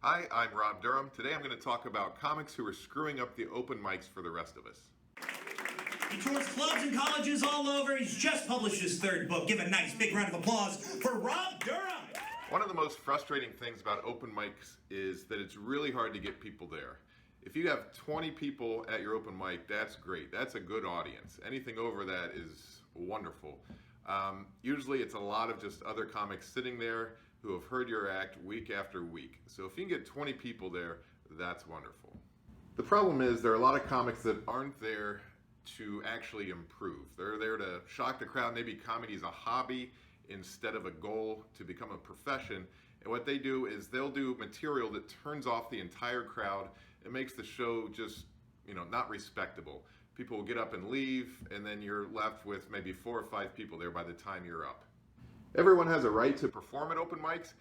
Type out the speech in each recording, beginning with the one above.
Hi, I'm Rob Durham. Today I'm going to talk about comics who are screwing up the open mics for the rest of us. He tours clubs and colleges all over. He's just published his third book. Give a nice big round of applause for Rob Durham. One of the most frustrating things about open mics is that it's really hard to get people there. If you have 20 people at your open mic, that's great. That's a good audience. Anything over that is wonderful. Usually it's a lot of just other comics sitting there who have heard your act week after week. So if you can get 20 people there, that's wonderful. The problem is there are a lot of comics that aren't there to actually improve. They're there to shock the crowd. Maybe comedy is a hobby instead of a goal to become a profession. And what they do is they'll do material that turns off the entire crowd. It makes the show just, not respectable. People will get up and leave, and then you're left with maybe 4 or 5 people there by the time you're up. Everyone has a right to perform at open mics,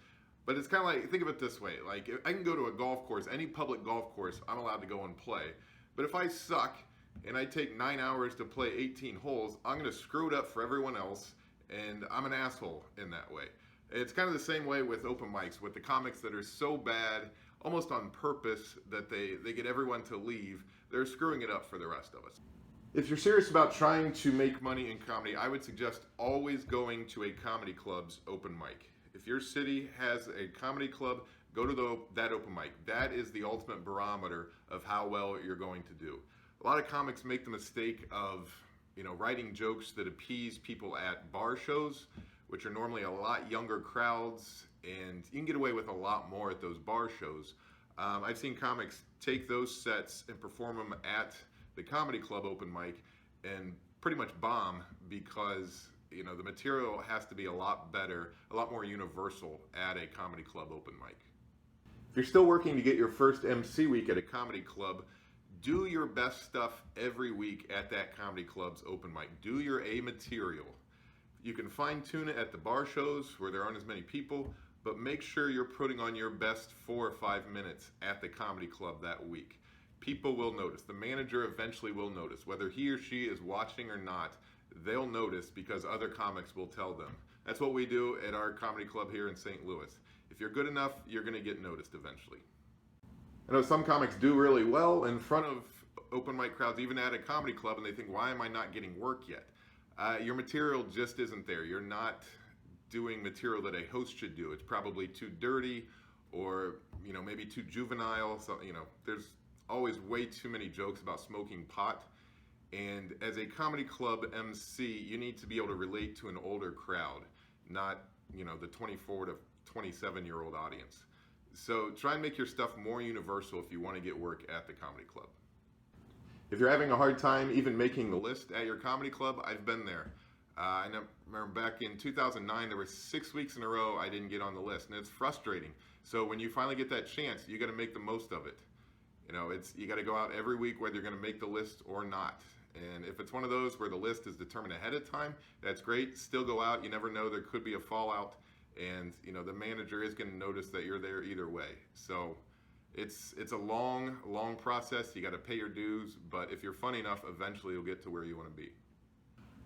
but it's kind of like, think of it this way. Like, I can go to a golf course, any public golf course, I'm allowed to go and play. But if I suck and I take 9 hours to play 18 holes, I'm going to screw it up for everyone else, and I'm an asshole in that way. It's kind of the same way with open mics, with the comics that are so bad, almost on purpose, that they get everyone to leave. They're screwing it up for the rest of us. If you're serious about trying to make money in comedy, I would suggest always going to a comedy club's open mic. If your city has a comedy club, go to that open mic. That is the ultimate barometer of how well you're going to do. A lot of comics make the mistake of, writing jokes that appease people at bar shows, which are normally a lot younger crowds, and you can get away with a lot more at those bar shows. I've seen comics take those sets and perform them at the comedy club open mic and pretty much bomb because the material has to be a lot better, a lot more universal at a comedy club open mic. If you're still working to get your first MC week at a comedy club, do your best stuff every week at that comedy club's open mic. Do your A material. You can fine tune it at the bar shows where there aren't as many people, but make sure you're putting on your best 4 or 5 minutes at the comedy club that week. People will notice. The manager eventually will notice. Whether he or she is watching or not, they'll notice because other comics will tell them. That's what we do at our comedy club here in St. Louis. If you're good enough, you're going to get noticed eventually. I know some comics do really well in front of open mic crowds, even at a comedy club, and they think, why am I not getting work yet? Your material just isn't there. You're not doing material that a host should do. It's probably too dirty or, maybe too juvenile. So, there's always way too many jokes about smoking pot. And as a comedy club MC, you need to be able to relate to an older crowd, not, the 24 to 27-year-old audience. So try and make your stuff more universal if you want to get work at the comedy club. If you're having a hard time even making the list at your comedy club, I've been there. I remember back in 2009, there were 6 weeks in a row I didn't get on the list, and it's frustrating. So when you finally get that chance, you got to make the most of it. You got to go out every week whether you're going to make the list or not. And if it's one of those where the list is determined ahead of time, that's great. Still go out. You never know, there could be a fallout, and the manager is going to notice that you're there either way. So it's a long process. You got to pay your dues, but if you're funny enough, eventually you'll get to where you want to be.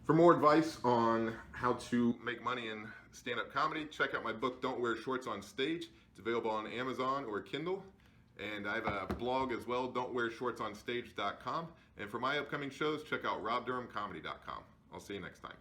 For more advice on how to make money in stand-up comedy, check out my book, Don't Wear Shorts on Stage. It's available on Amazon or Kindle. And I have a blog as well, don'twearshortsonstage.com. And for my upcoming shows, check out robdurhamcomedy.com. I'll see you next time.